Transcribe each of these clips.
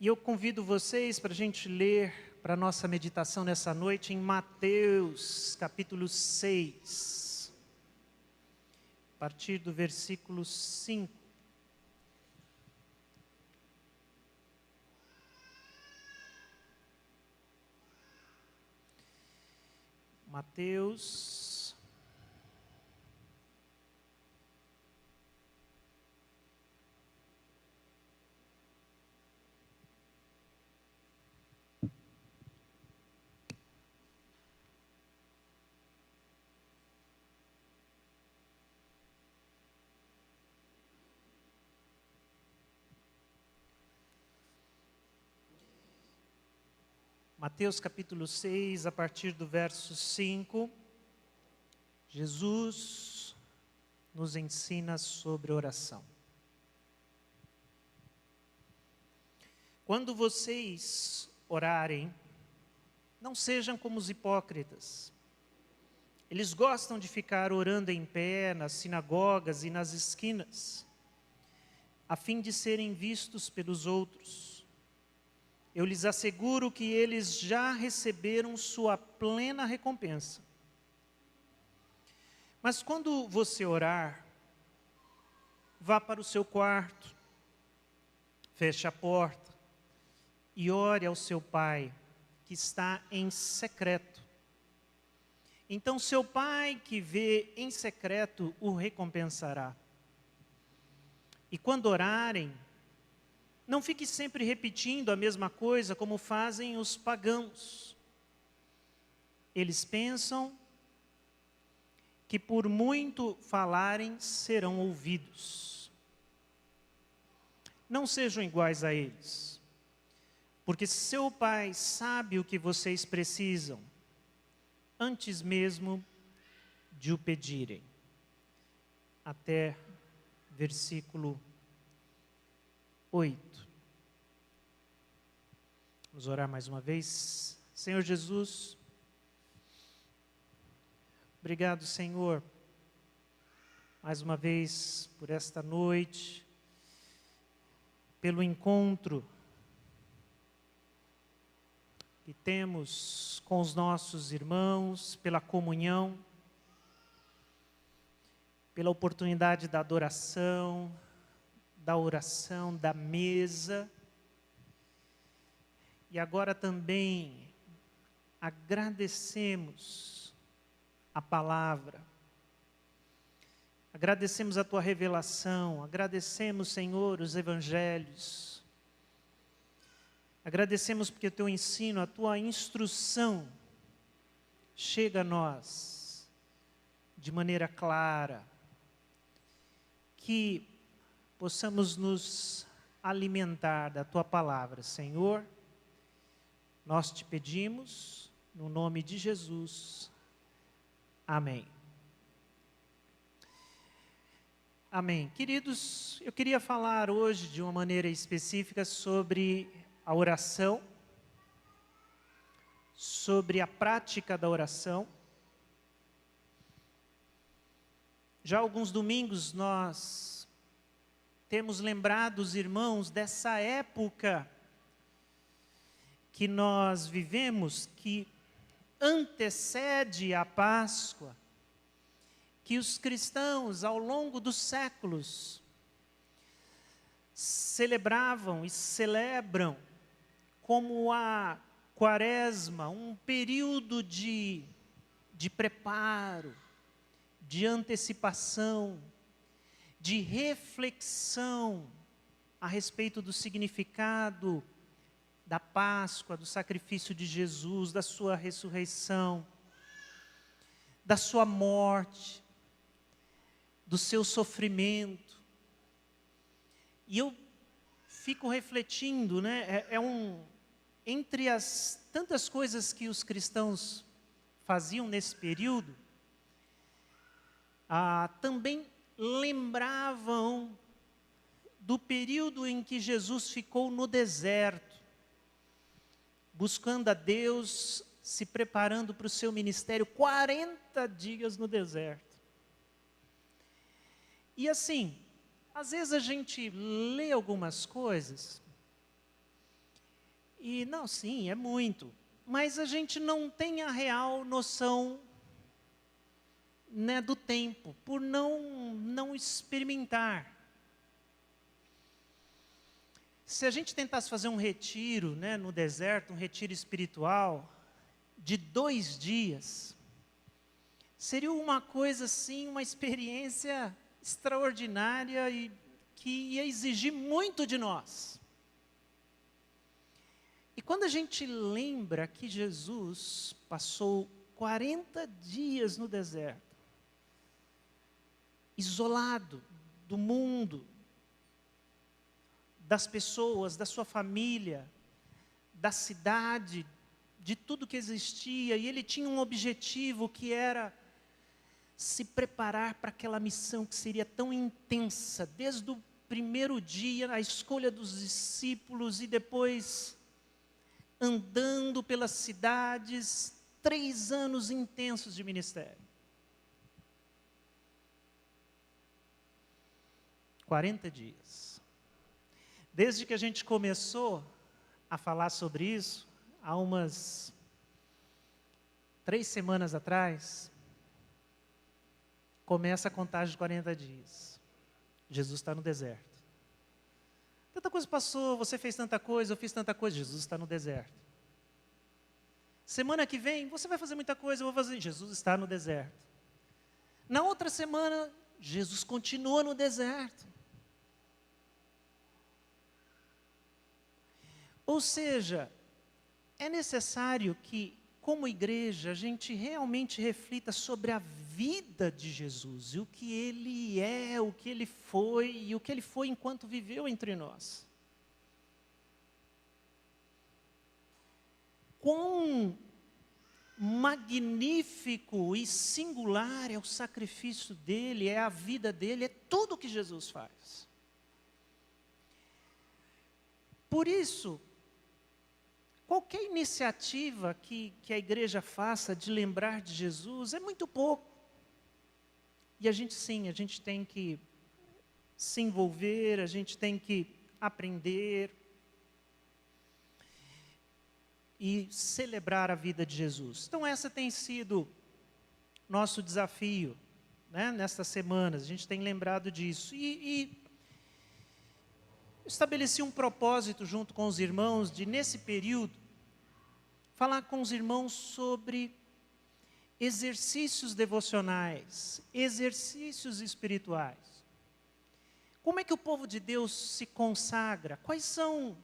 E eu convido vocês para a gente ler, para a nossa meditação nessa noite, em Mateus, capítulo 6, a partir do versículo 5. Mateus, Mateus capítulo 6, a partir do verso 5, Jesus nos ensina sobre oração. Quando vocês orarem, não sejam como os hipócritas. Eles gostam de ficar orando em pé nas sinagogas e nas esquinas, a fim de serem vistos pelos outros. Eu lhes asseguro que eles já receberam sua plena recompensa. Mas quando você orar, vá para o seu quarto, feche a porta e ore ao seu Pai, que está em secreto. Então seu Pai que vê em secreto o recompensará. E quando orarem, não fique sempre repetindo a mesma coisa como fazem os pagãos. Eles pensam que por muito falarem serão ouvidos. Não sejam iguais a eles, porque seu Pai sabe o que vocês precisam, antes mesmo de o pedirem. Até versículo 8. Vamos orar mais uma vez. Senhor Jesus, obrigado, Senhor, mais uma vez por esta noite, pelo encontro que temos com os nossos irmãos, pela comunhão, pela oportunidade da adoração, da oração, da mesa. E agora também agradecemos a palavra, agradecemos a tua revelação, agradecemos, Senhor, os evangelhos, agradecemos porque o teu ensino, a tua instrução chega a nós de maneira clara, que possamos nos alimentar da tua palavra, Senhor. Nós te pedimos, no nome de Jesus. Amém. Amém. Queridos, eu queria falar hoje de uma maneira específica sobre a oração, sobre a prática da oração. Já há alguns domingos nós temos lembrado os irmãos dessa época que nós vivemos, que antecede a Páscoa, que os cristãos ao longo dos séculos celebravam e celebram como a Quaresma, um período de preparo, de antecipação, de reflexão a respeito do significado da Páscoa, do sacrifício de Jesus, da sua ressurreição, da sua morte, do seu sofrimento. E eu fico refletindo, né? Entre as tantas coisas que os cristãos faziam nesse período, também lembravam do período em que Jesus ficou no deserto, buscando a Deus, se preparando para o seu ministério, 40 dias no deserto. E assim, às vezes a gente lê algumas coisas E não, sim, é muito. Mas a gente não tem a real noção, né, do tempo, por não experimentar. Se a gente tentasse fazer um retiro, né, no deserto, um retiro espiritual, de 2 dias, seria uma coisa assim, uma experiência extraordinária e que ia exigir muito de nós. E quando a gente lembra que Jesus passou 40 dias no deserto, isolado do mundo, das pessoas, da sua família, da cidade, de tudo que existia, e ele tinha um objetivo que era se preparar para aquela missão que seria tão intensa, desde o primeiro dia, a escolha dos discípulos e depois andando pelas cidades, 3 anos intensos de ministério. 40 dias. Desde que a gente começou a falar sobre isso, há umas 3 semanas atrás, começa a contagem de 40 dias. Jesus está no deserto. Tanta coisa passou, você fez tanta coisa, eu fiz tanta coisa, Jesus está no deserto. Semana que vem, você vai fazer muita coisa, eu vou fazer, Jesus está no deserto. Na outra semana, Jesus continua no deserto. Ou seja, é necessário que, como igreja, a gente realmente reflita sobre a vida de Jesus, e o que ele é, o que ele foi, e o que ele foi enquanto viveu entre nós. Quão magnífico e singular é o sacrifício dele, é a vida dele, é tudo o que Jesus faz. Por isso, qualquer iniciativa que a igreja faça de lembrar de Jesus é muito pouco. E a gente tem que se envolver, a gente tem que aprender e celebrar a vida de Jesus. Então essa tem sido nosso desafio, né, nestas semanas, a gente tem lembrado disso. E estabeleci um propósito junto com os irmãos de, nesse período, falar com os irmãos sobre exercícios devocionais, exercícios espirituais. Como é que o povo de Deus se consagra? Quais são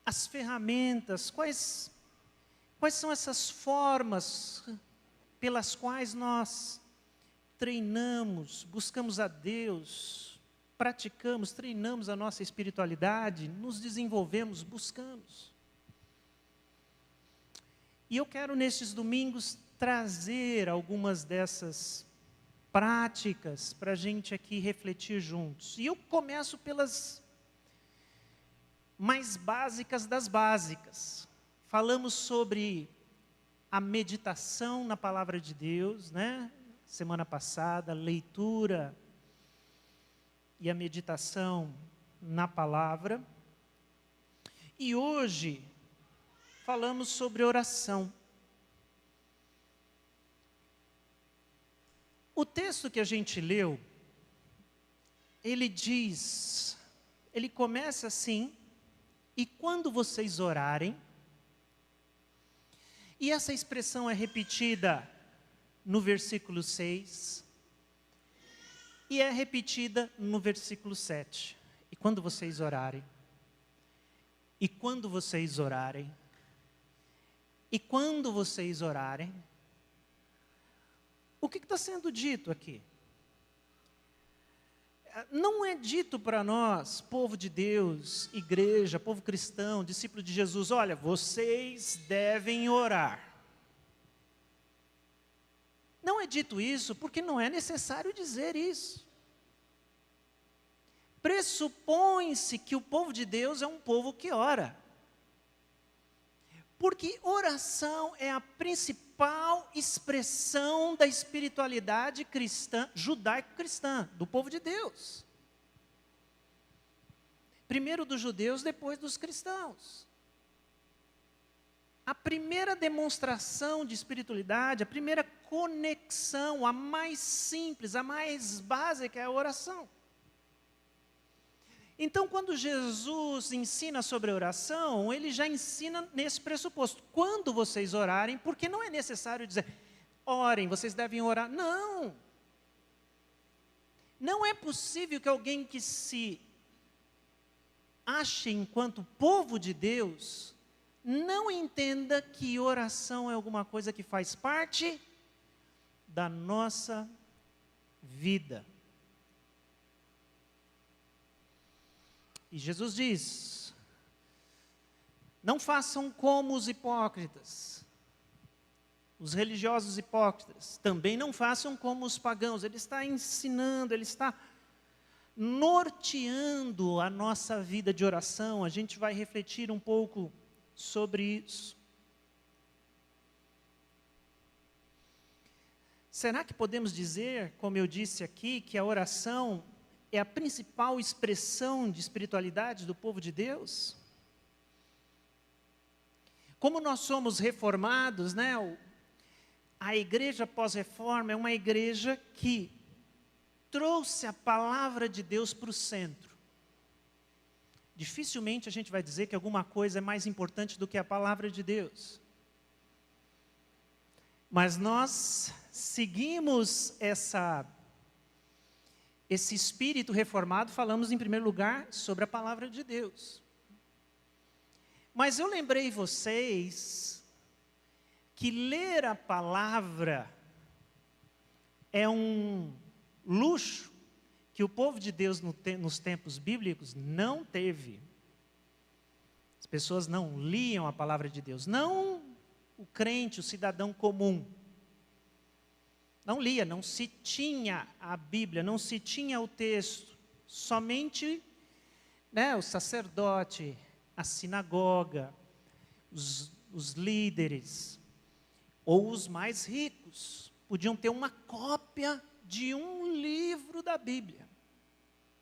as ferramentas? Quais são essas formas pelas quais nós treinamos, buscamos a Deus, praticamos, treinamos a nossa espiritualidade, nos desenvolvemos, buscamos? E eu quero, nestes domingos, trazer algumas dessas práticas para a gente aqui refletir juntos. E eu começo pelas mais básicas das básicas. Falamos sobre a meditação na palavra de Deus, né? Semana passada, leitura e a meditação na palavra. E hoje falamos sobre oração. O texto que a gente leu, ele começa assim: e quando vocês orarem, e essa expressão é repetida no versículo 6, e é repetida no versículo 7. E quando vocês orarem, e quando vocês orarem, e quando vocês orarem, o que está sendo dito aqui? Não é dito para nós, povo de Deus, igreja, povo cristão, discípulo de Jesus, olha, vocês devem orar. Não é dito isso porque não é necessário dizer isso. Pressupõe-se que o povo de Deus é um povo que ora. Porque oração é a principal expressão da espiritualidade cristã, judaico-cristã, do povo de Deus. Primeiro dos judeus, depois dos cristãos. a primeira demonstração de espiritualidade, a primeira conexão, a mais simples, a mais básica é a oração. Então, quando Jesus ensina sobre oração, ele já ensina nesse pressuposto. Quando vocês orarem, porque não é necessário dizer, orem, vocês devem orar. Não! Não é possível que alguém que se ache enquanto povo de Deus, não entenda que oração é alguma coisa que faz parte da nossa vida. E Jesus diz, não façam como os hipócritas, os religiosos hipócritas, também não façam como os pagãos. Ele está ensinando, ele está norteando a nossa vida de oração. A gente vai refletir um pouco sobre isso. Será que podemos dizer, como eu disse aqui, que a oração é a principal expressão de espiritualidade do povo de Deus? Como nós somos reformados, né? A igreja pós-reforma é uma igreja que trouxe a palavra de Deus para o centro. Dificilmente a gente vai dizer que alguma coisa é mais importante do que a palavra de Deus. Mas nós seguimos esse espírito reformado, falamos em primeiro lugar sobre a palavra de Deus. Mas eu lembrei vocês que ler a palavra é um luxo que o povo de Deus nos tempos bíblicos não teve. As pessoas não liam a palavra de Deus, não o crente, o cidadão comum. Não lia, não se tinha a Bíblia, não se tinha o texto. Somente o sacerdote, a sinagoga, os líderes, ou os mais ricos, podiam ter uma cópia de um livro da Bíblia.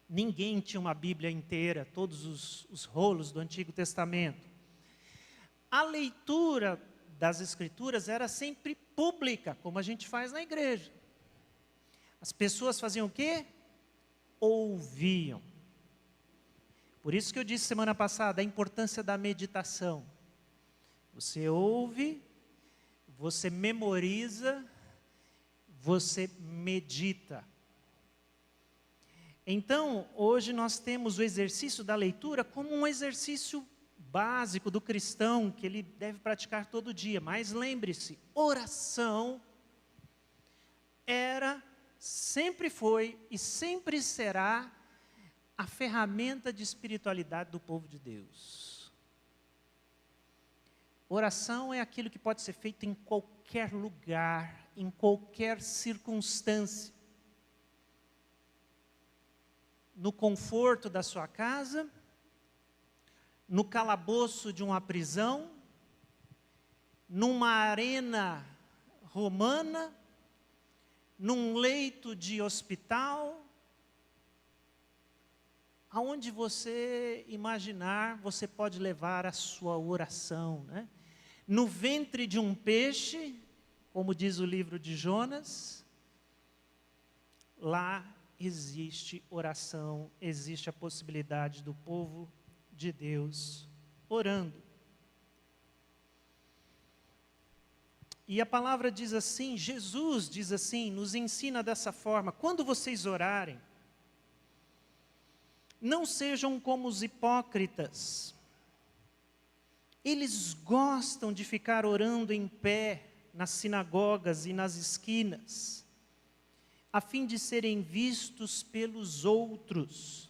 Ninguém tinha uma Bíblia inteira, todos os rolos do Antigo Testamento. A leitura das Escrituras era sempre pública, como a gente faz na igreja. As pessoas faziam o quê? Ouviam. Por isso que eu disse semana passada a importância da meditação. Você ouve, você memoriza, você medita. Então, hoje nós temos o exercício da leitura como um exercício básico do cristão, que ele deve praticar todo dia. Mas lembre-se, oração sempre foi e sempre será a ferramenta de espiritualidade do povo de Deus. Oração é aquilo que pode ser feito em qualquer lugar, em qualquer circunstância. No conforto da sua casa, no calabouço de uma prisão, numa arena romana, num leito de hospital, aonde você imaginar, você pode levar a sua oração, né? No ventre de um peixe, como diz o livro de Jonas, lá existe oração, existe a possibilidade do povo de Deus orando. E a palavra diz assim, Jesus diz assim, nos ensina dessa forma: quando vocês orarem, não sejam como os hipócritas. Eles gostam de ficar orando em pé nas sinagogas e nas esquinas, a fim de serem vistos pelos outros.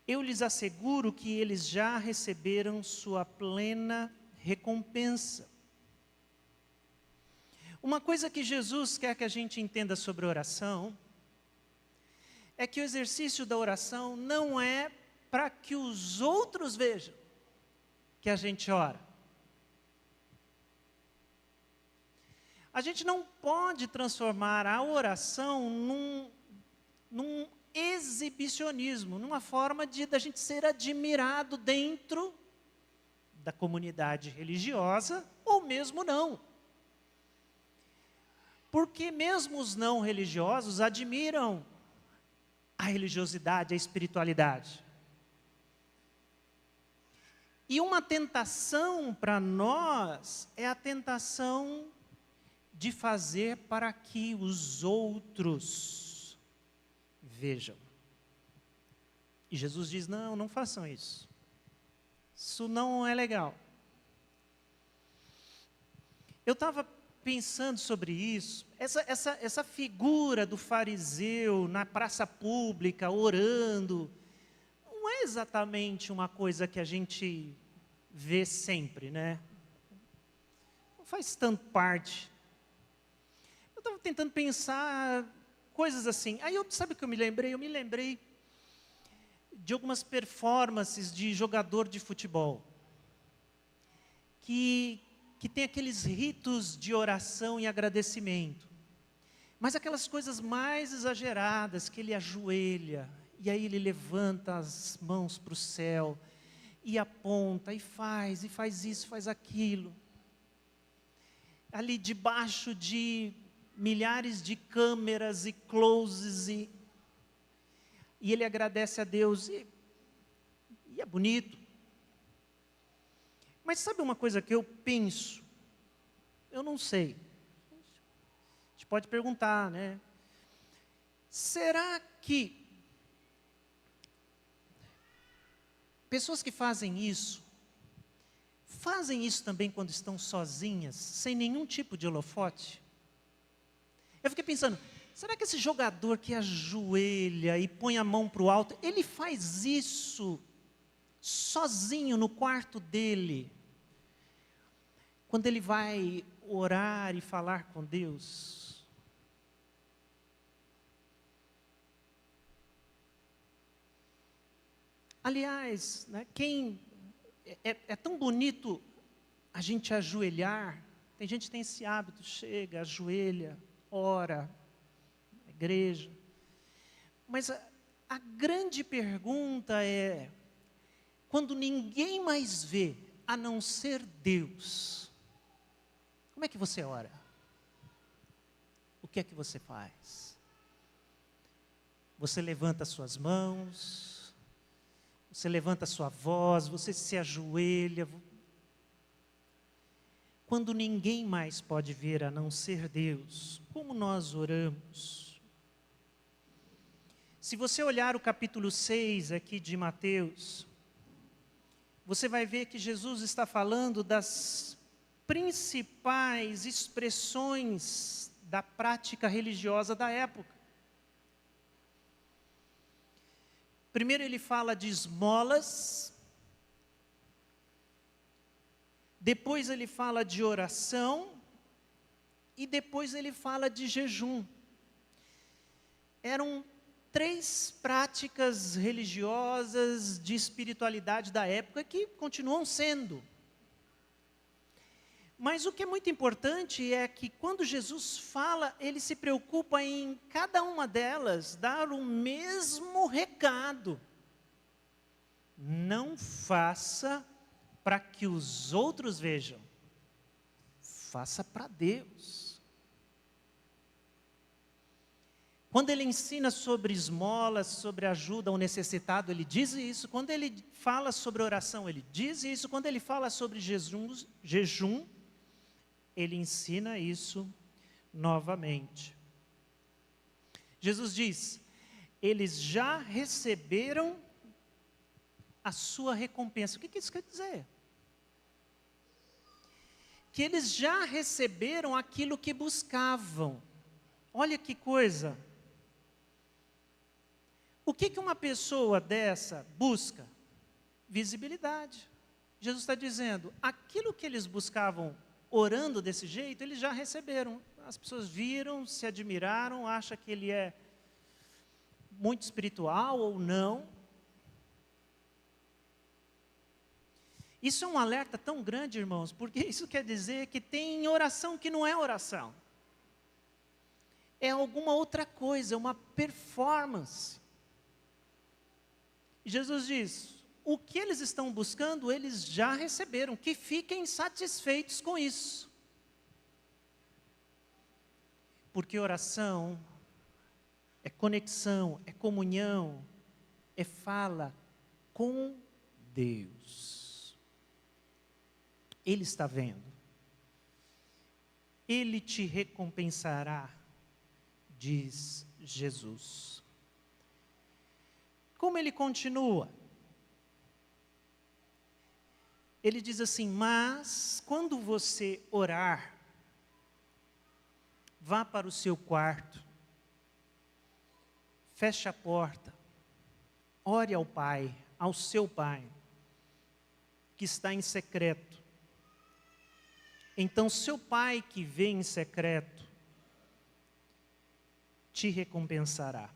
Eu lhes asseguro que eles já receberam sua plena recompensa. Uma coisa que Jesus quer que a gente entenda sobre oração é que o exercício da oração não é para que os outros vejam que a gente ora. A gente não pode transformar a oração num exibicionismo, numa forma da gente ser admirado dentro da comunidade religiosa, ou mesmo não. Porque mesmo os não religiosos admiram a religiosidade, a espiritualidade. E uma tentação para nós é a tentação de fazer para que os outros vejam. E Jesus diz, não, não façam isso. Isso não é legal. Eu estava pensando sobre isso, essa figura do fariseu na praça pública, orando, não é exatamente uma coisa que a gente vê sempre, né? Não faz tanto parte. Eu estava tentando pensar coisas assim. Aí, sabe o que eu me lembrei? Eu me lembrei de algumas performances de jogador de futebol, que tem aqueles ritos de oração e agradecimento, mas aquelas coisas mais exageradas, que ele ajoelha, e aí ele levanta as mãos para o céu, e aponta, e faz isso, faz aquilo, ali debaixo de milhares de câmeras e closes, e ele agradece a Deus, e é bonito. Mas sabe uma coisa que eu penso? Eu não sei. A gente pode perguntar, né? Será que pessoas que fazem isso também quando estão sozinhas, sem nenhum tipo de holofote? Eu fiquei pensando, será que esse jogador que ajoelha e põe a mão para o alto, ele faz isso sozinho no quarto dele, quando ele vai orar e falar com Deus? Aliás, né, é tão bonito a gente ajoelhar. Tem gente que tem esse hábito, chega, ajoelha, ora, na igreja. Mas a grande pergunta é, quando ninguém mais vê, a não ser Deus, como é que você ora? O que é que você faz? Você levanta suas mãos, você levanta sua voz, você se ajoelha. Quando ninguém mais pode ver a não ser Deus, como nós oramos? Se você olhar o capítulo 6 aqui de Mateus, você vai ver que Jesus está falando das principais expressões da prática religiosa da época. Primeiro ele fala de esmolas, depois ele fala de oração, e depois ele fala de jejum. Eram 3 práticas religiosas de espiritualidade da época que continuam sendo. Mas o que é muito importante é que quando Jesus fala, ele se preocupa em cada uma delas dar o mesmo recado. Não faça para que os outros vejam, faça para Deus. Quando ele ensina sobre esmolas, sobre ajuda ao necessitado, ele diz isso. Quando ele fala sobre oração, ele diz isso. Quando ele fala sobre jejum, ele ensina isso novamente. Jesus diz, eles já receberam a sua recompensa. O que isso quer dizer? Que eles já receberam aquilo que buscavam. Olha que coisa. O que uma pessoa dessa busca? Visibilidade. Jesus está dizendo, aquilo que eles buscavam orando desse jeito, eles já receberam. As pessoas viram, se admiraram, acham que ele é muito espiritual ou não. Isso é um alerta tão grande, irmãos, porque isso quer dizer que tem oração que não é oração. É alguma outra coisa, uma performance. E Jesus diz, o que eles estão buscando, eles já receberam, que fiquem satisfeitos com isso. Porque oração é conexão, é comunhão, é fala com Deus. Ele está vendo. Ele te recompensará, diz Jesus. Como ele continua? Ele diz assim: mas quando você orar, vá para o seu quarto, feche a porta, ore ao Pai, ao seu Pai, que está em secreto. Então seu Pai que vê em secreto, te recompensará.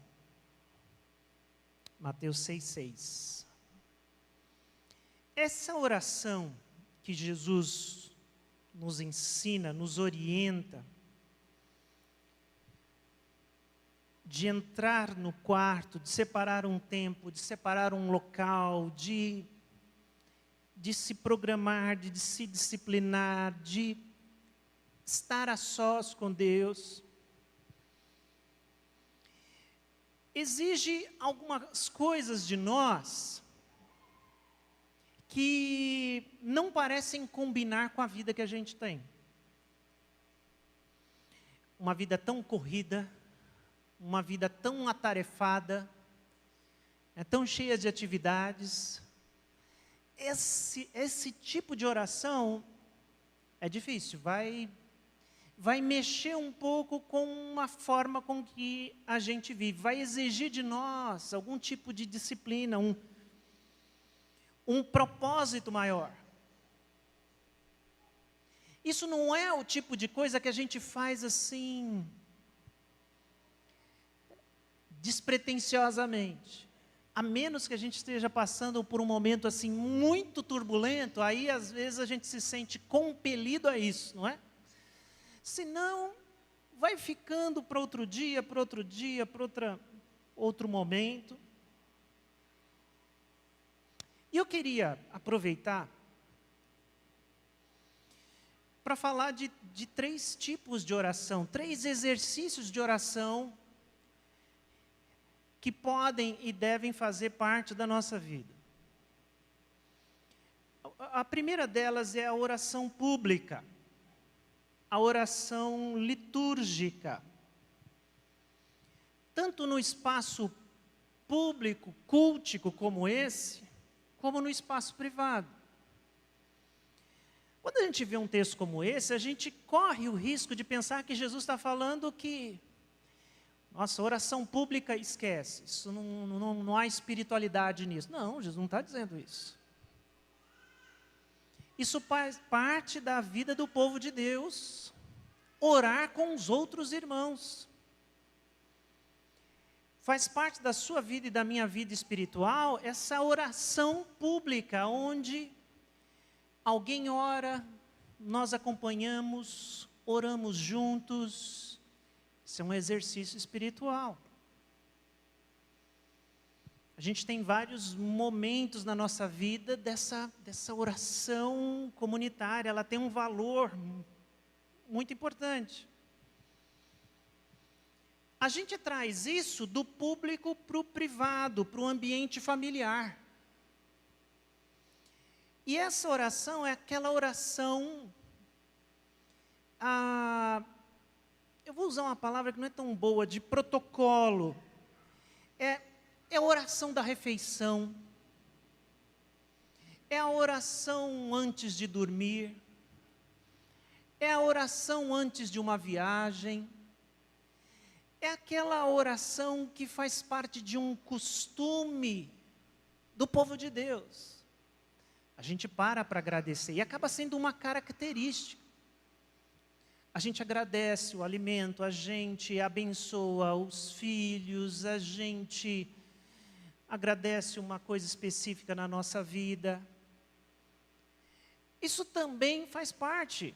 Mateus 6,6. Essa oração que Jesus nos ensina, nos orienta, de entrar no quarto, de separar um tempo, de separar um local, de se programar, de se disciplinar, de estar a sós com Deus, exige algumas coisas de nós que não parecem combinar com a vida que a gente tem. Uma vida tão corrida, uma vida tão atarefada, tão cheia de atividades. Esse tipo de oração é difícil, vai mexer um pouco com a forma com que a gente vive, vai exigir de nós algum tipo de disciplina, um propósito maior. Isso não é o tipo de coisa que a gente faz assim, despretensiosamente. A menos que a gente esteja passando por um momento assim muito turbulento, aí às vezes a gente se sente compelido a isso, não é? Senão, vai ficando para outro dia, para outro momento. E eu queria aproveitar para falar de 3 tipos de oração, 3 exercícios de oração que podem e devem fazer parte da nossa vida. A primeira delas é a oração pública, a oração litúrgica. Tanto no espaço público, cultico como esse, como no espaço privado. Quando a gente vê um texto como esse, a gente corre o risco de pensar que Jesus está falando que, nossa, oração pública, esquece, isso não há espiritualidade nisso. Não, Jesus não está dizendo isso. Isso faz parte da vida do povo de Deus, orar com os outros irmãos. Faz parte da sua vida e da minha vida espiritual essa oração pública, onde alguém ora, nós acompanhamos, oramos juntos. Isso é um exercício espiritual. A gente tem vários momentos na nossa vida dessa oração comunitária, ela tem um valor muito importante. A gente traz isso do público para o privado, para o ambiente familiar. E essa oração é aquela oração, eu vou usar uma palavra que não é tão boa, de protocolo. É a oração da refeição. É a oração antes de dormir. É a oração antes de uma viagem. É aquela oração que faz parte de um costume do povo de Deus. A gente para agradecer e acaba sendo uma característica. A gente agradece o alimento, a gente abençoa os filhos, a gente agradece uma coisa específica na nossa vida. Isso também faz parte.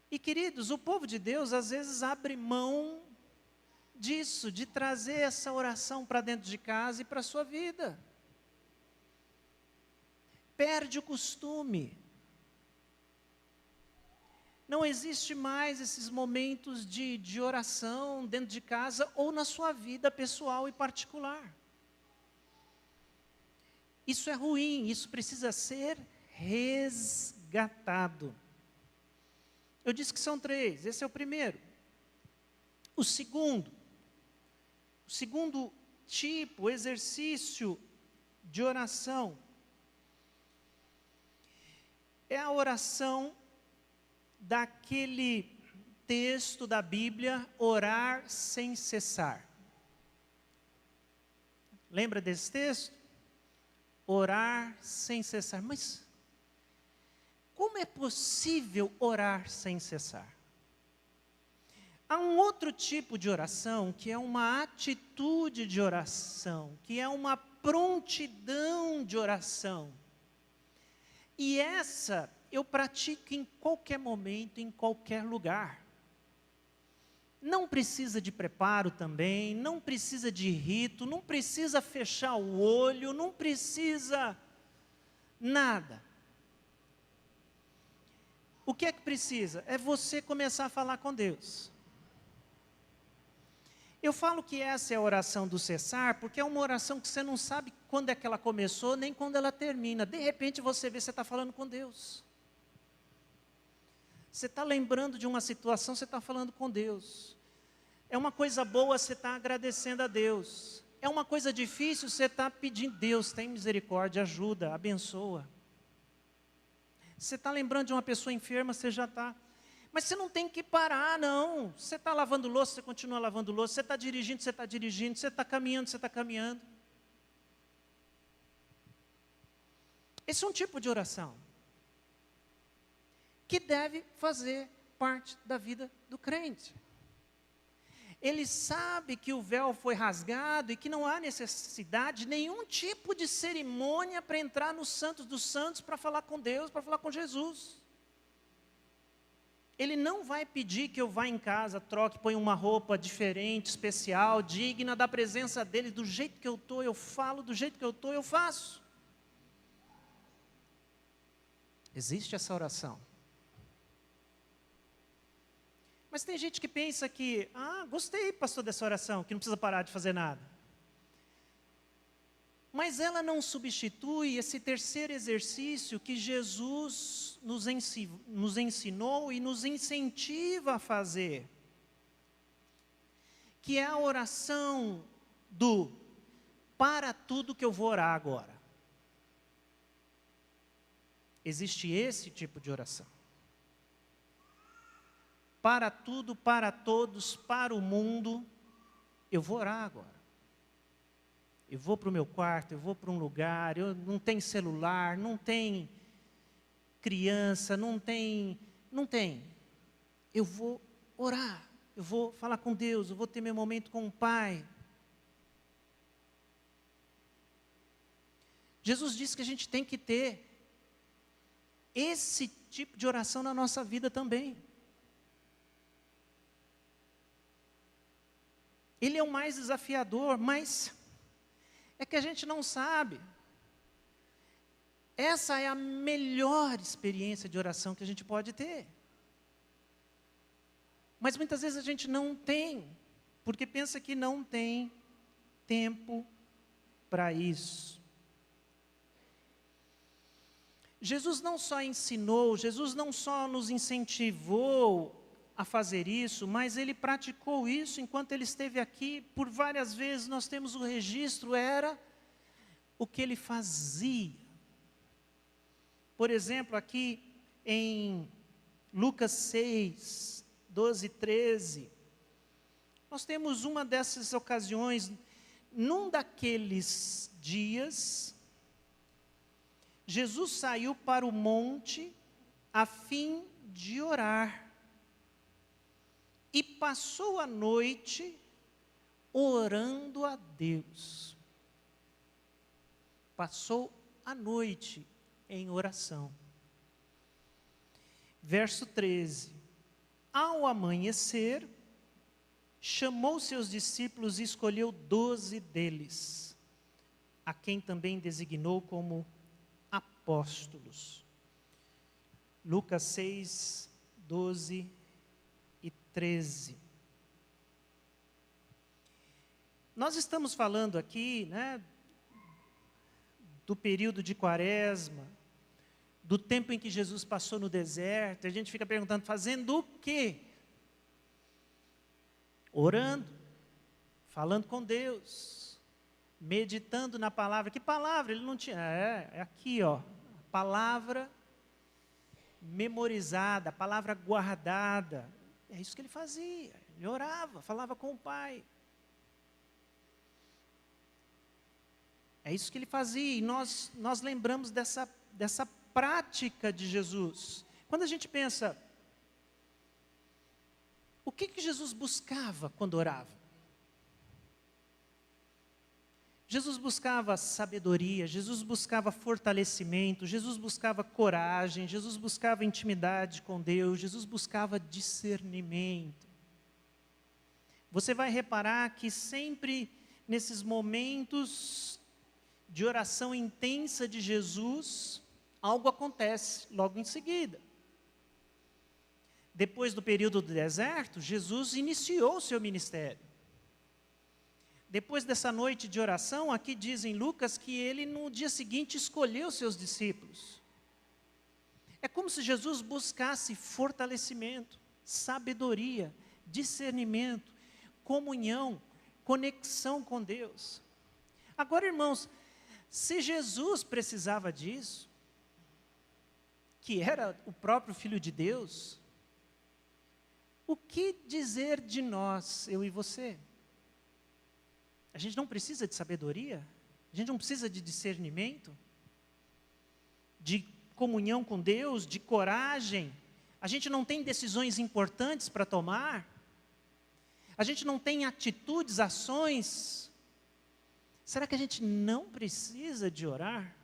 E, queridos, o povo de Deus às vezes abre mão disso, de trazer essa oração para dentro de casa e para a sua vida. perde o costume. Não existe mais esses momentos de oração dentro de casa ou na sua vida pessoal e particular. Isso é ruim, isso precisa ser resgatado. Eu disse que são 3, esse é o primeiro. O segundo tipo, exercício de oração, é a oração daquele texto da Bíblia, orar sem cessar. Lembra desse texto? Orar sem cessar. Mas como é possível orar sem cessar? Há um outro tipo de oração, que é uma atitude de oração, que é uma prontidão de oração. E essa eu pratico em qualquer momento, em qualquer lugar. Não precisa de preparo também, não precisa de rito, não precisa fechar o olho, não precisa nada. O que é que precisa? É você começar a falar com Deus. Eu falo que essa é a oração do cessar, porque é uma oração que você não sabe quando é que ela começou, nem quando ela termina. De repente você vê que você está falando com Deus. Você está lembrando de uma situação, você está falando com Deus. É uma coisa boa, você está agradecendo a Deus. É uma coisa difícil, você está pedindo, Deus, tem misericórdia, ajuda, abençoa. Você está lembrando de uma pessoa enferma, você já está. Mas você não tem que parar, não. Você está lavando louça, você continua lavando louça. Você está dirigindo, você está dirigindo. Você está caminhando, você está caminhando. Esse é um tipo de oração que deve fazer parte da vida do crente. Ele sabe que o véu foi rasgado e que não há necessidade de nenhum tipo de cerimônia para entrar no Santos dos Santos para falar com Deus, para falar com Jesus. Ele não vai pedir que eu vá em casa, troque, ponha uma roupa diferente, especial, digna da presença dele. Do jeito que eu estou, eu falo, do jeito que eu estou, eu faço. Existe essa oração. Mas tem gente que pensa que, gostei, pastor, dessa oração, que não precisa parar de fazer nada. Mas ela não substitui esse terceiro exercício que Jesus nos ensinou e nos incentiva a fazer, que é a oração do para tudo que eu vou orar agora. Existe esse tipo de oração. Para tudo, para todos, para o mundo, eu vou orar agora. Eu vou para o meu quarto, eu vou para um lugar, não tem celular, não tem criança, não tem. Eu vou orar, eu vou falar com Deus, eu vou ter meu momento com o Pai. Jesus disse que a gente tem que ter esse tipo de oração na nossa vida também. Ele é o mais desafiador, mas é que a gente não sabe. Essa é a melhor experiência de oração que a gente pode ter. Mas muitas vezes a gente não tem, porque pensa que não tem tempo para isso. Jesus não só ensinou, Jesus não só nos incentivou a fazer isso, mas ele praticou isso enquanto ele esteve aqui. Por várias vezes nós temos o registro, era o que ele fazia. Por exemplo, aqui em Lucas 6, 12 e 13, nós temos uma dessas ocasiões. Num daqueles dias, Jesus saiu para o monte a fim de orar. E passou a noite orando a Deus. Passou a noite em oração. Verso 13. Ao amanhecer, chamou seus discípulos e escolheu 12 deles, a quem também designou como apóstolos. Lucas 6, 12 e 13. Nós estamos falando aqui, do período de Quaresma, do tempo em que Jesus passou no deserto. A gente fica perguntando, fazendo o quê? Orando, falando com Deus, meditando na palavra. Que palavra? Ele não tinha. É aqui, ó. Palavra memorizada, a palavra guardada. É isso que ele fazia. Ele orava, falava com o Pai. É isso que ele fazia. E nós lembramos dessa prática de Jesus. Quando a gente pensa, o que Jesus buscava quando orava? Jesus buscava sabedoria, Jesus buscava fortalecimento, Jesus buscava coragem, Jesus buscava intimidade com Deus, Jesus buscava discernimento. Você vai reparar que sempre nesses momentos de oração intensa de Jesus, algo acontece logo em seguida. Depois do período do deserto, Jesus iniciou o seu ministério. Depois dessa noite de oração, aqui diz em Lucas que ele no dia seguinte escolheu seus discípulos. É como se Jesus buscasse fortalecimento, sabedoria, discernimento, comunhão, conexão com Deus. Agora, irmãos, se Jesus precisava disso, que era o próprio Filho de Deus, o que dizer de nós, eu e você? A gente não precisa de sabedoria? A gente não precisa de discernimento? De comunhão com Deus? De coragem? A gente não tem decisões importantes para tomar? A gente não tem atitudes, ações? Será que a gente não precisa de orar?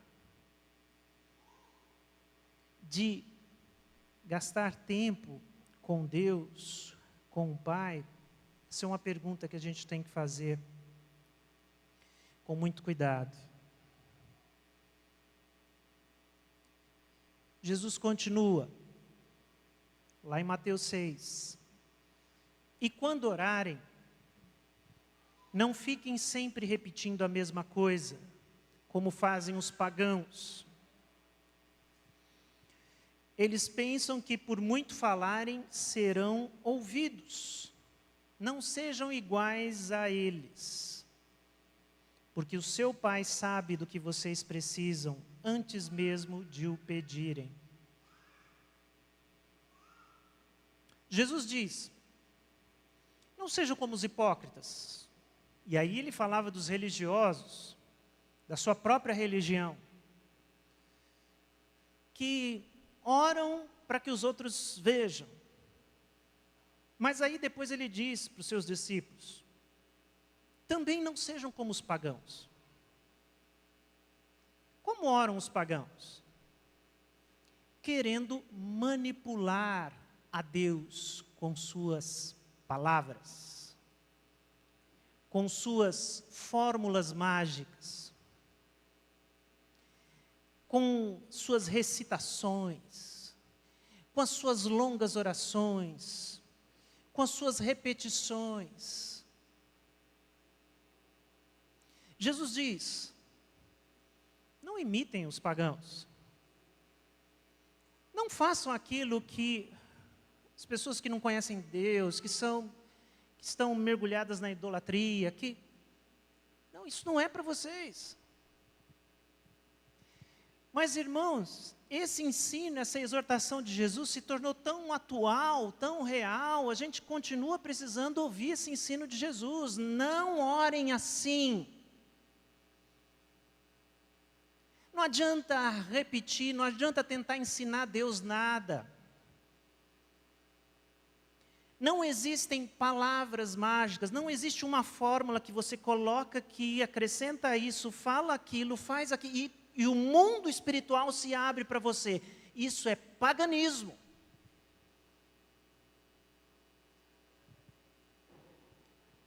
De gastar tempo com Deus, com o Pai? Essa é uma pergunta que a gente tem que fazer com muito cuidado. Jesus continua, lá em Mateus 6. E quando orarem, não fiquem sempre repetindo a mesma coisa, como fazem os pagãos. Eles pensam que por muito falarem, serão ouvidos. Não sejam iguais a eles, porque o seu Pai sabe do que vocês precisam, antes mesmo de o pedirem. Jesus diz, não sejam como os hipócritas. E aí ele falava dos religiosos, da sua própria religião, que oram para que os outros vejam. Mas aí depois ele diz para os seus discípulos, também não sejam como os pagãos. Como oram os pagãos? Querendo manipular a Deus com suas palavras, com suas fórmulas mágicas, com suas recitações, com as suas longas orações, com as suas repetições. Jesus diz, não imitem os pagãos. Não façam aquilo que as pessoas que não conhecem Deus, que estão mergulhadas na idolatria, não, isso não é para vocês. Mas, irmãos, esse ensino, essa exortação de Jesus se tornou tão atual, tão real, a gente continua precisando ouvir esse ensino de Jesus. Não orem assim. Não adianta repetir, não adianta tentar ensinar a Deus nada. Não existem palavras mágicas, não existe uma fórmula que você coloca aqui, acrescenta isso, fala aquilo, faz aquilo, e o mundo espiritual se abre para você. Isso é paganismo.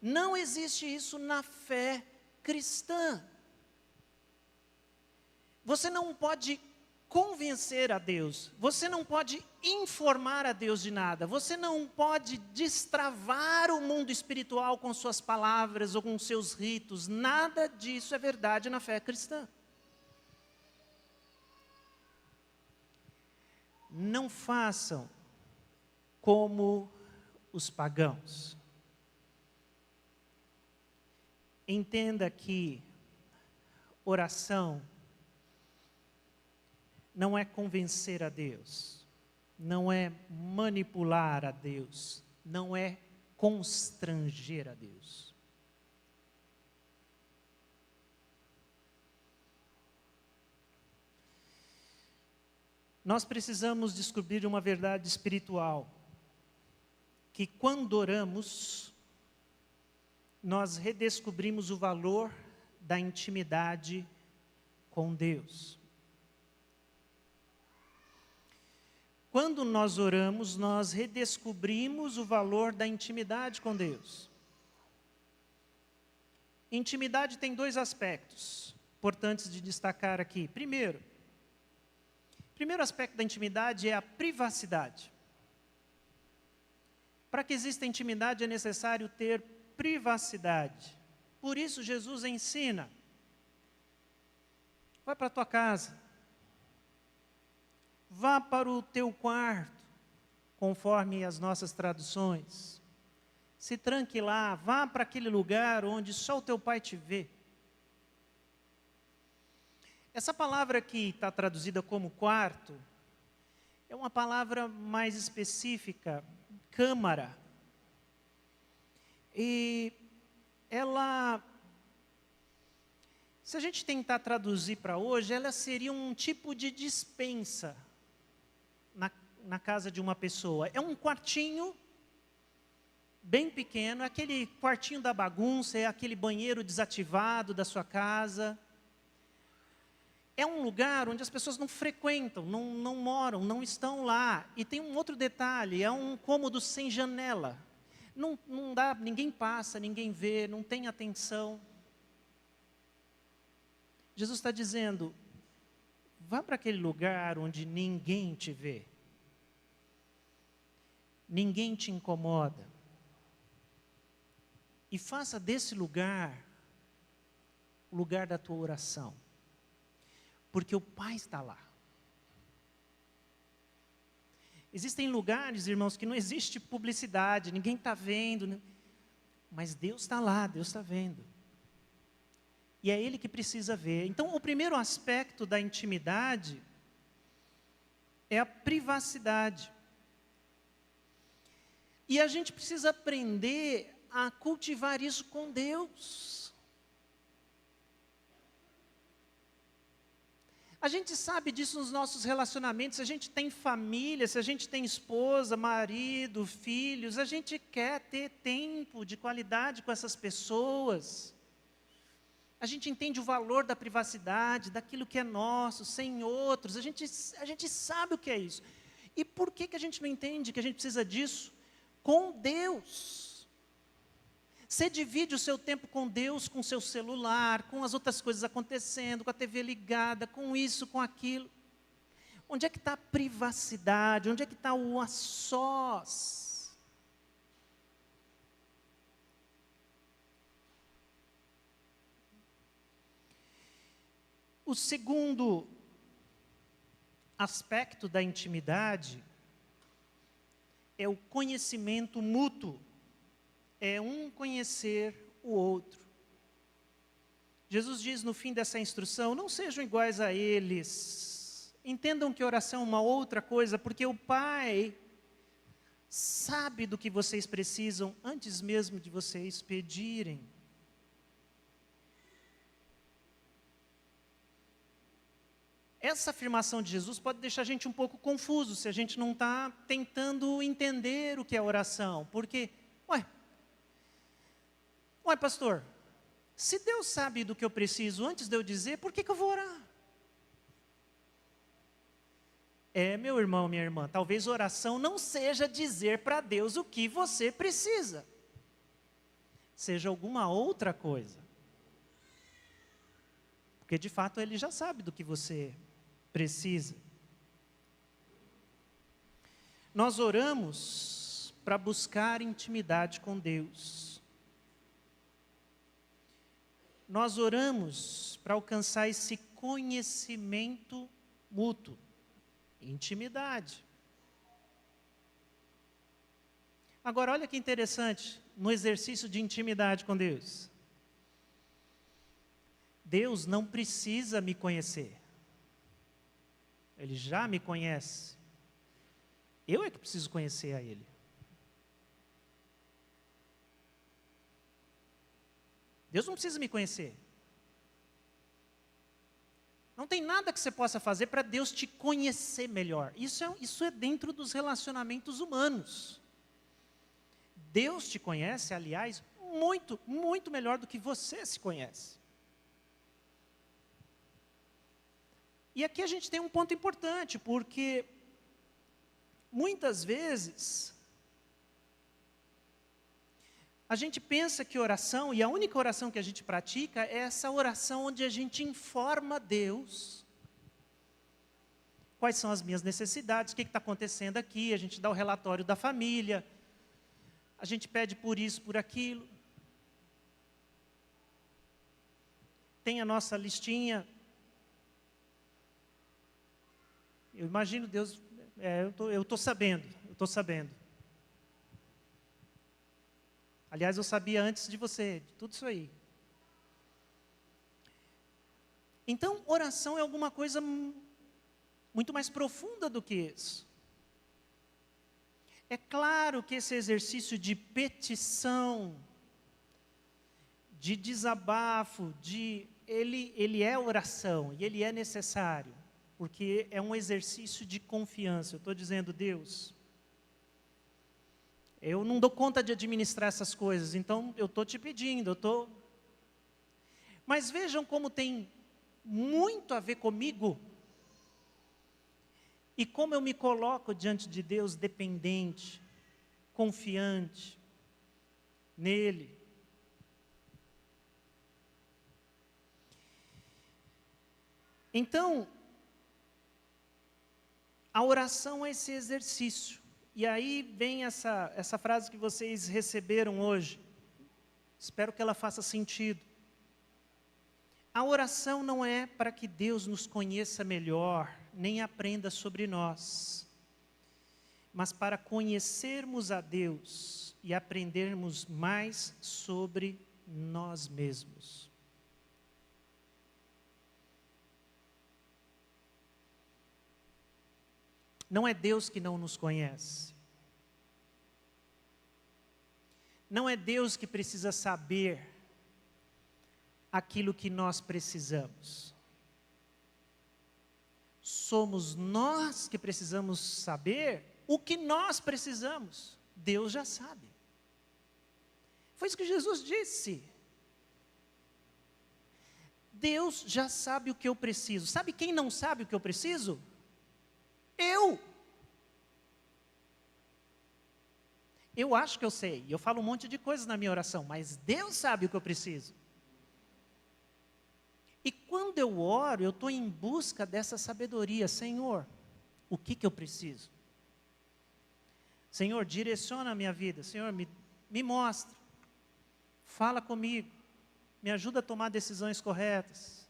Não existe isso na fé cristã. Você não pode convencer a Deus, você não pode informar a Deus de nada, você não pode destravar o mundo espiritual com suas palavras ou com seus ritos, nada disso é verdade na fé cristã. Não façam como os pagãos. Entenda que oração não é convencer a Deus, não é manipular a Deus, não é constranger a Deus. Nós precisamos descobrir uma verdade espiritual, que quando oramos, nós redescobrimos o valor da intimidade com Deus. Quando nós oramos, nós redescobrimos o valor da intimidade com Deus. Intimidade tem dois aspectos importantes de destacar aqui. Primeiro aspecto da intimidade é a privacidade. Para que exista intimidade é necessário ter privacidade. Por isso Jesus ensina: vai para a tua casa, vá para o teu quarto, conforme as nossas traduções. Se tranque lá, vá para aquele lugar onde só o teu pai te vê. Essa palavra que está traduzida como quarto, é uma palavra mais específica, câmara. E ela, se a gente tentar traduzir para hoje, ela seria um tipo de despensa na casa de uma pessoa. É um quartinho bem pequeno, é aquele quartinho da bagunça, é aquele banheiro desativado da sua casa. É um lugar onde as pessoas não frequentam, não moram, não estão lá. E tem um outro detalhe, é um cômodo sem janela. Não dá, ninguém passa, ninguém vê, não tem atenção. Jesus está dizendo: vá para aquele lugar onde ninguém te vê. Ninguém te incomoda. E faça desse lugar o lugar da tua oração. Porque o Pai está lá. Existem lugares, irmãos, que não existe publicidade, ninguém está vendo, né? Mas Deus está lá, Deus está vendo. E é Ele que precisa ver. Então, o primeiro aspecto da intimidade é a privacidade. E a gente precisa aprender a cultivar isso com Deus. A gente sabe disso nos nossos relacionamentos, se a gente tem família, se a gente tem esposa, marido, filhos, a gente quer ter tempo de qualidade com essas pessoas. A gente entende o valor da privacidade, daquilo que é nosso, sem outros, a gente sabe o que é isso. E por que a gente não entende que a gente precisa disso? Com Deus. Você divide o seu tempo com Deus, com o seu celular, com as outras coisas acontecendo, com a TV ligada, com isso, com aquilo. Onde é que está a privacidade? Onde é que está o a sós? O segundo aspecto da intimidade é o conhecimento mútuo. É um conhecer o outro. Jesus diz no fim dessa instrução: não sejam iguais a eles. Entendam que oração é uma outra coisa, porque o Pai sabe do que vocês precisam antes mesmo de vocês pedirem. Essa afirmação de Jesus pode deixar a gente um pouco confuso, se a gente não está tentando entender o que é oração. Porque, pastor, se Deus sabe do que eu preciso antes de eu dizer, por que eu vou orar? Meu irmão, minha irmã, talvez oração não seja dizer para Deus o que você precisa. Seja alguma outra coisa. Porque de fato Ele já sabe do que você precisa. Nós oramos para buscar intimidade com Deus. Nós oramos para alcançar esse conhecimento mútuo, intimidade. Agora, olha que interessante, no exercício de intimidade com Deus. Deus não precisa me conhecer. Ele já me conhece. Eu é que preciso conhecer a Ele. Deus não precisa me conhecer. Não tem nada que você possa fazer para Deus te conhecer melhor. Isso é dentro dos relacionamentos humanos. Deus te conhece, aliás, muito, muito melhor do que você se conhece. E aqui a gente tem um ponto importante, porque muitas vezes a gente pensa que oração, e a única oração que a gente pratica é essa oração onde a gente informa Deus quais são as minhas necessidades, o que está acontecendo aqui, a gente dá o relatório da família, a gente pede por isso, por aquilo. Tem a nossa listinha. Eu imagino Deus, eu estou sabendo. Aliás, eu sabia antes de você, de tudo isso aí. Então, oração é alguma coisa muito mais profunda do que isso. É claro que esse exercício de petição, de desabafo, ele é oração e ele é necessário, porque é um exercício de confiança. Eu estou dizendo, Deus, eu não dou conta de administrar essas coisas, então eu estou te pedindo, Mas vejam como tem muito a ver comigo, e como eu me coloco diante de Deus dependente, confiante nele. Então, a oração é esse exercício. E aí vem essa frase que vocês receberam hoje. Espero que ela faça sentido. A oração não é para que Deus nos conheça melhor, nem aprenda sobre nós, mas para conhecermos a Deus e aprendermos mais sobre nós mesmos. Não é Deus que não nos conhece. Não é Deus que precisa saber aquilo que nós precisamos. Somos nós que precisamos saber o que nós precisamos. Deus já sabe. Foi isso que Jesus disse. Deus já sabe o que eu preciso. Sabe quem não sabe o que eu preciso? Eu acho que eu sei, eu falo um monte de coisas na minha oração, mas Deus sabe o que eu preciso. E quando eu oro, eu estou em busca dessa sabedoria. Senhor, o que eu preciso? Senhor, direciona a minha vida. Senhor, me mostra. Fala comigo. Me ajuda a tomar decisões corretas.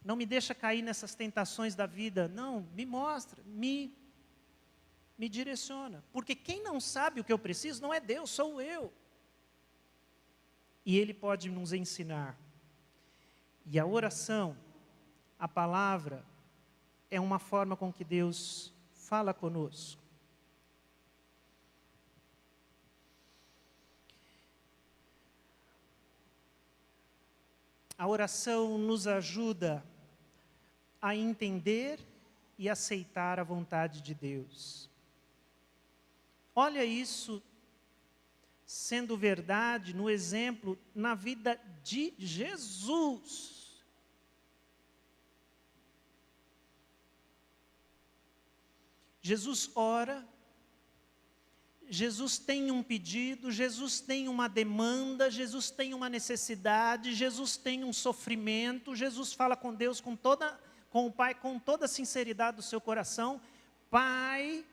Não me deixa cair nessas tentações da vida. Não, me mostra, me direciona. Porque quem não sabe o que eu preciso não é Deus, sou eu. E Ele pode nos ensinar. E a oração, a palavra, é uma forma com que Deus fala conosco. A oração nos ajuda a entender e aceitar a vontade de Deus. Olha isso sendo verdade no exemplo, na vida de Jesus. Jesus ora, Jesus tem um pedido, Jesus tem uma demanda, Jesus tem uma necessidade, Jesus tem um sofrimento, Jesus fala com Deus, com o Pai, com toda a sinceridade do seu coração. Pai,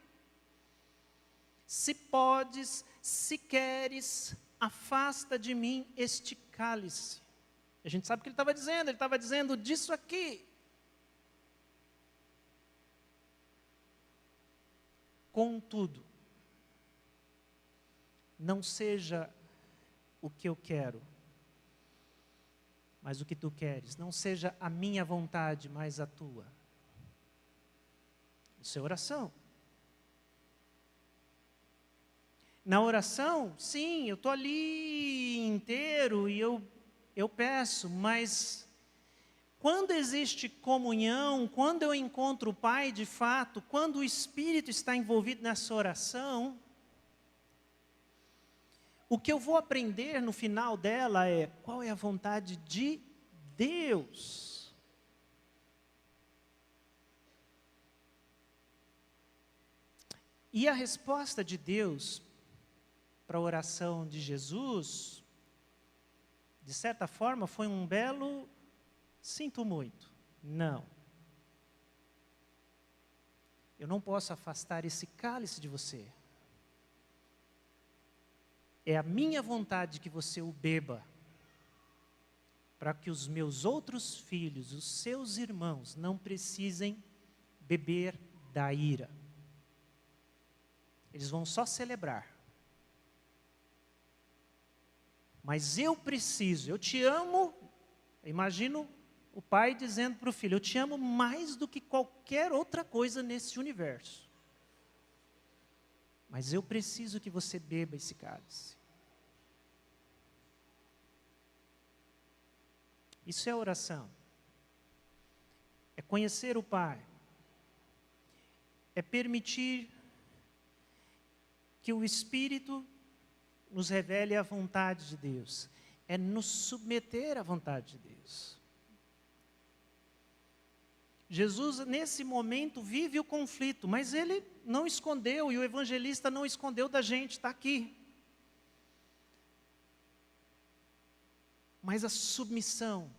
Se podes, se queres, afasta de mim este cálice. A gente sabe o que ele estava dizendo disso aqui. Contudo, não seja o que eu quero, mas o que tu queres. Não seja a minha vontade, mas a tua. Isso é oração. Na oração, sim, eu estou ali inteiro e eu peço, mas quando existe comunhão, quando eu encontro o Pai de fato, quando o Espírito está envolvido nessa oração, o que eu vou aprender no final dela é qual é a vontade de Deus. E a resposta de Deus para a oração de Jesus, de certa forma, foi um belo sinto muito. Não. Eu não posso afastar esse cálice de você. É a minha vontade que você o beba, para que os meus outros filhos, os seus irmãos, não precisem beber da ira. Eles vão só celebrar. Mas eu preciso, eu te amo. Imagino o pai dizendo para o filho, eu te amo mais do que qualquer outra coisa nesse universo. Mas eu preciso que você beba esse cálice. Isso é oração. É conhecer o Pai. É permitir que o Espírito nos revele a vontade de Deus. É nos submeter à vontade de Deus. Jesus, nesse momento, vive o conflito, mas ele não escondeu, e o evangelista não escondeu da gente, está aqui. Mas a submissão,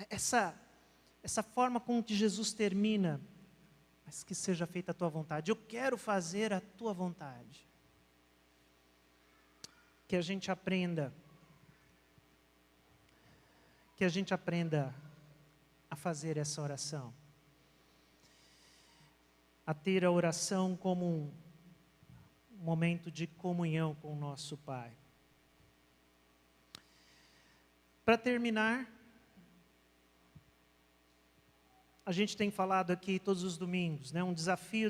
essa forma com que Jesus termina, mas que seja feita a tua vontade. Eu quero fazer a tua vontade. Que a gente aprenda a fazer essa oração. A ter a oração como um momento de comunhão com o nosso Pai. Para terminar, a gente tem falado aqui todos os domingos, um desafio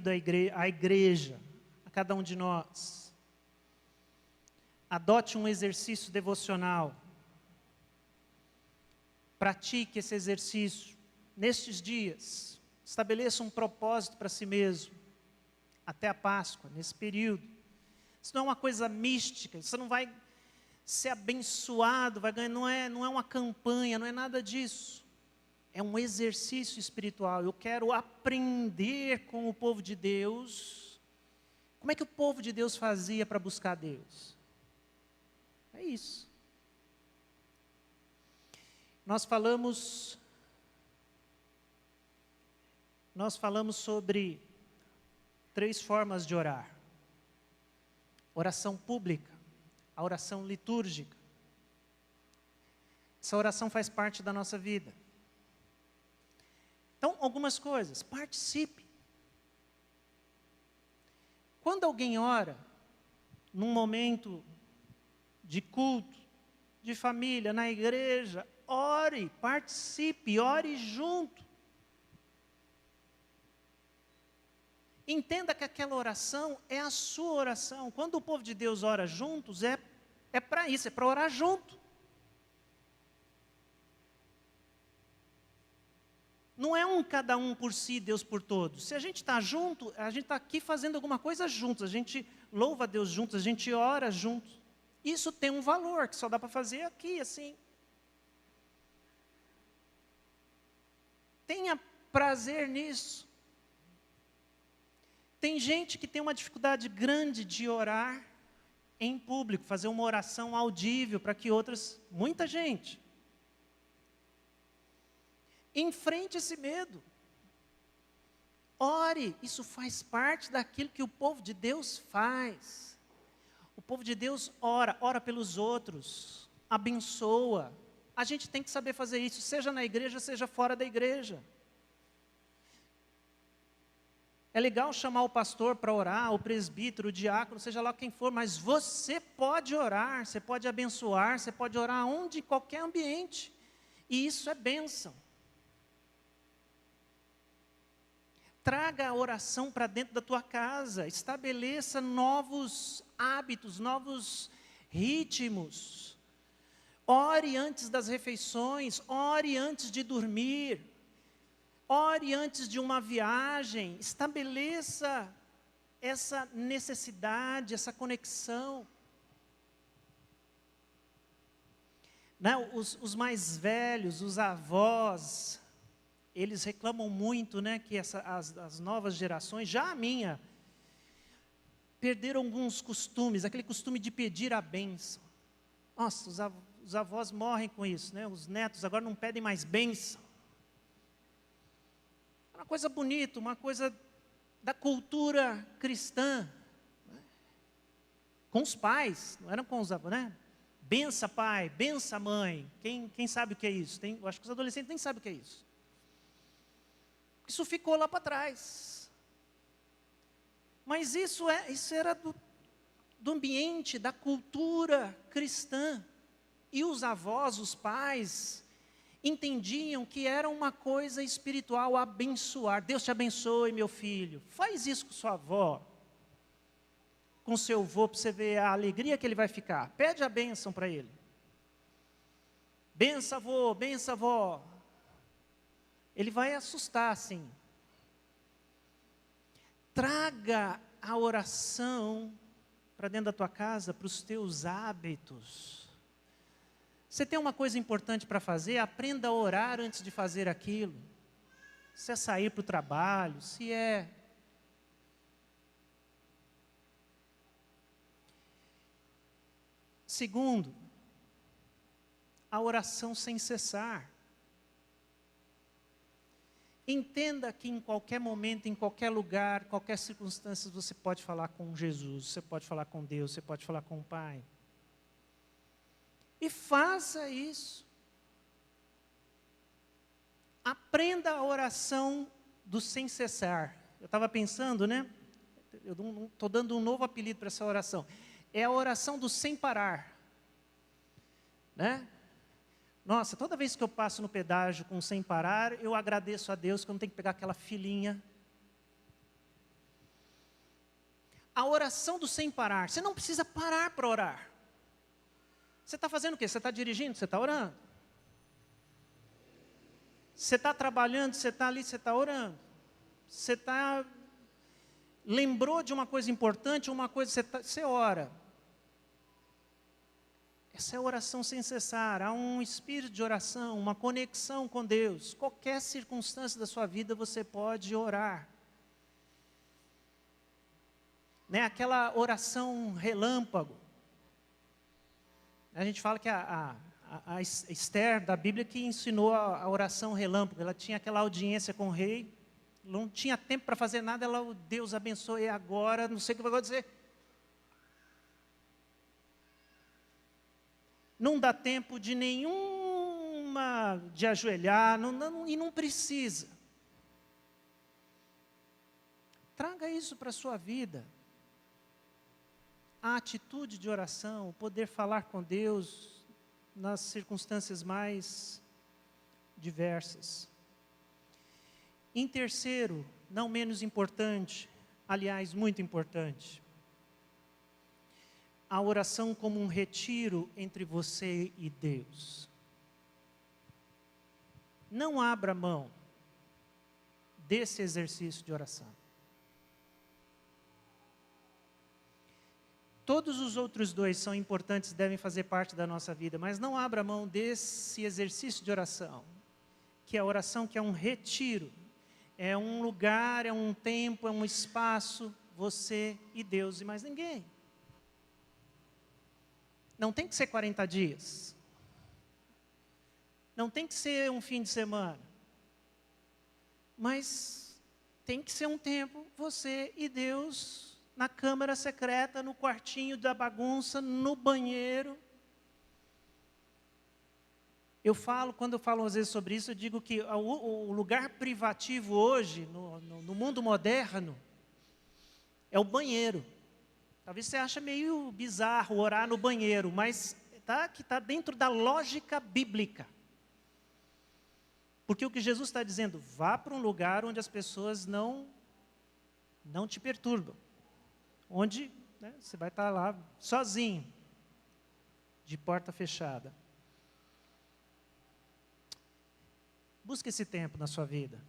à igreja, a cada um de nós. Adote um exercício devocional. Pratique esse exercício nestes dias. Estabeleça um propósito para si mesmo, até a Páscoa, nesse período. Isso não é uma coisa mística, você não vai ser abençoado, vai ganhar, não é uma campanha, não é nada disso. É um exercício espiritual. Eu quero aprender com o povo de Deus. Como é que o povo de Deus fazia para buscar Deus? É isso. Nós falamos sobre 3 formas de orar. Oração pública, a oração litúrgica. Essa oração faz parte da nossa vida. Então, algumas coisas, participe. Quando alguém ora, num momento de culto, de família, na igreja, ore, participe, ore junto. Entenda que aquela oração é a sua oração. Quando o povo de Deus ora juntos, é para isso, é para orar junto. Não é cada um por si, Deus por todos. Se a gente está junto, a gente está aqui fazendo alguma coisa juntos. A gente louva a Deus juntos, a gente ora juntos. Isso tem um valor que só dá para fazer aqui, assim. Tenha prazer nisso. Tem gente que tem uma dificuldade grande de orar em público, fazer uma oração audível para que muita gente. Enfrente esse medo. Ore, isso faz parte daquilo que o povo de Deus faz. O povo de Deus ora pelos outros, abençoa. A gente tem que saber fazer isso, seja na igreja, seja fora da igreja. É legal chamar o pastor para orar, o presbítero, o diácono, seja lá quem for, mas você pode orar, você pode abençoar, você pode orar onde, em qualquer ambiente. E isso é bênção. Traga a oração para dentro da tua casa, estabeleça novos hábitos, novos ritmos. Ore antes das refeições, ore antes de dormir, ore antes de uma viagem, estabeleça essa necessidade, essa conexão. Né? Os mais velhos, os avós, eles reclamam muito, né, que as novas gerações, já a minha, perderam alguns costumes, aquele costume de pedir a bênção. Nossa, os avós morrem com isso, né? Os netos agora não pedem mais bênção. É uma coisa bonita, uma coisa da cultura cristã. Né? Com os pais, não eram com os avós, né? Bença pai, bença mãe. Quem sabe o que é isso? Eu acho que os adolescentes nem sabem o que é isso. Isso ficou lá para trás. Mas isso era do ambiente, da cultura cristã. E os avós, os pais, entendiam que era uma coisa espiritual, abençoar. Deus te abençoe, meu filho. Faz isso com sua avó, com seu avô, para você ver a alegria que ele vai ficar. Pede a bênção para ele. Bença avô, bença avó. Ele vai assustar, sim. Traga a oração para dentro da tua casa, para os teus hábitos. Você tem uma coisa importante para fazer, aprenda a orar antes de fazer aquilo. Se é sair para o trabalho, se é... Segundo, a oração sem cessar. Entenda que em qualquer momento, em qualquer lugar, qualquer circunstância, você pode falar com Jesus, você pode falar com Deus, você pode falar com o Pai. E faça isso. Aprenda a oração do sem cessar. Eu estava pensando, né? Eu estou dando um novo apelido para essa oração. É a oração do sem parar. Né? Nossa, toda vez que eu passo no pedágio com sem parar, eu agradeço a Deus que eu não tenho que pegar aquela filinha. A oração do sem parar, você não precisa parar para orar. Você está fazendo o quê? Você está dirigindo? Você está orando? Você está trabalhando? Você está ali? Você está orando? Você está... Lembrou de uma coisa importante, uma coisa, você ora. Essa é a oração sem cessar. Há um espírito de oração, uma conexão com Deus. Qualquer circunstância da sua vida você pode orar. Né? Aquela oração relâmpago. A gente fala que a Esther da Bíblia que ensinou a oração relâmpago. Ela tinha aquela audiência com o rei, não tinha tempo para fazer nada, ela, Deus abençoe agora, não sei o que vai acontecer. Não dá tempo de nenhuma, de ajoelhar, e não precisa. Traga isso para a sua vida. A atitude de oração, o poder falar com Deus nas circunstâncias mais diversas. Em terceiro, não menos importante, aliás, muito importante, a oração como um retiro entre você e Deus. Não abra mão desse exercício de oração. Todos os outros dois são importantes, devem fazer parte da nossa vida, mas não abra mão desse exercício de oração, que é a oração que é um retiro, é um lugar, é um tempo, é um espaço, você e Deus e mais ninguém. Não tem que ser 40 dias. Não tem que ser um fim de semana. Mas tem que ser um tempo, você e Deus, na câmara secreta, no quartinho da bagunça, no banheiro. Quando eu falo às vezes sobre isso, eu digo que o lugar privativo hoje, no mundo moderno, é o banheiro. Talvez você ache meio bizarro orar no banheiro, mas está dentro da lógica bíblica. Porque o que Jesus está dizendo, vá para um lugar onde as pessoas não te perturbam. Onde, né, você vai estar lá sozinho, de porta fechada. Busque esse tempo na sua vida.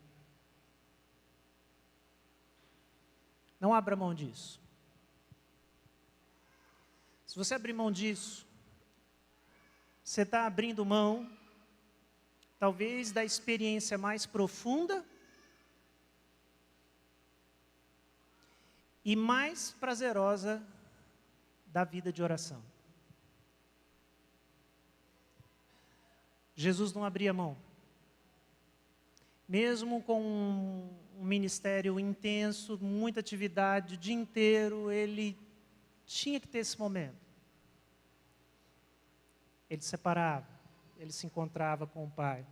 Não abra mão disso. Se você abrir mão disso, você está abrindo mão, talvez, da experiência mais profunda e mais prazerosa da vida de oração. Jesus não abria mão. Mesmo com um ministério intenso, muita atividade, o dia inteiro, ele tinha que ter esse momento. Ele separava, ele se encontrava com o Pai.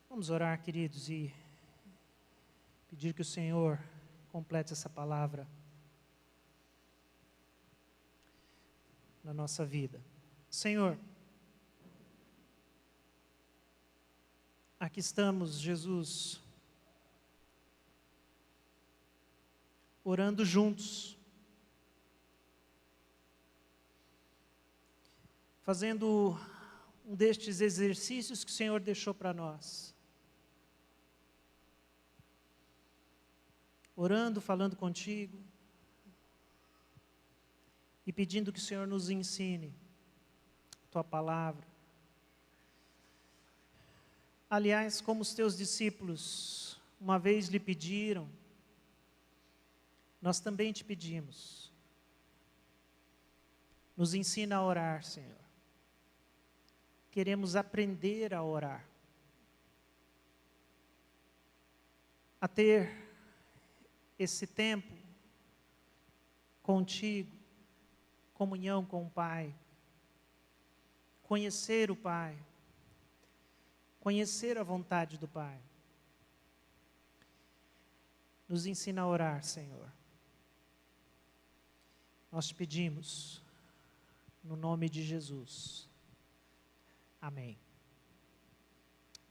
Vamos orar, queridos, e pedir que o Senhor complete essa palavra na nossa vida. Senhor, aqui estamos, Jesus, orando juntos, fazendo um destes exercícios que o Senhor deixou para nós. Orando, falando contigo e pedindo que o Senhor nos ensine a Tua palavra. Aliás, como os Teus discípulos uma vez lhe pediram, nós também te pedimos. Nos ensina a orar, Senhor. Queremos aprender a orar. A ter esse tempo contigo, comunhão com o Pai, conhecer o Pai, conhecer a vontade do Pai. Nos ensina a orar, Senhor. Nós te pedimos, no nome de Jesus. Amém.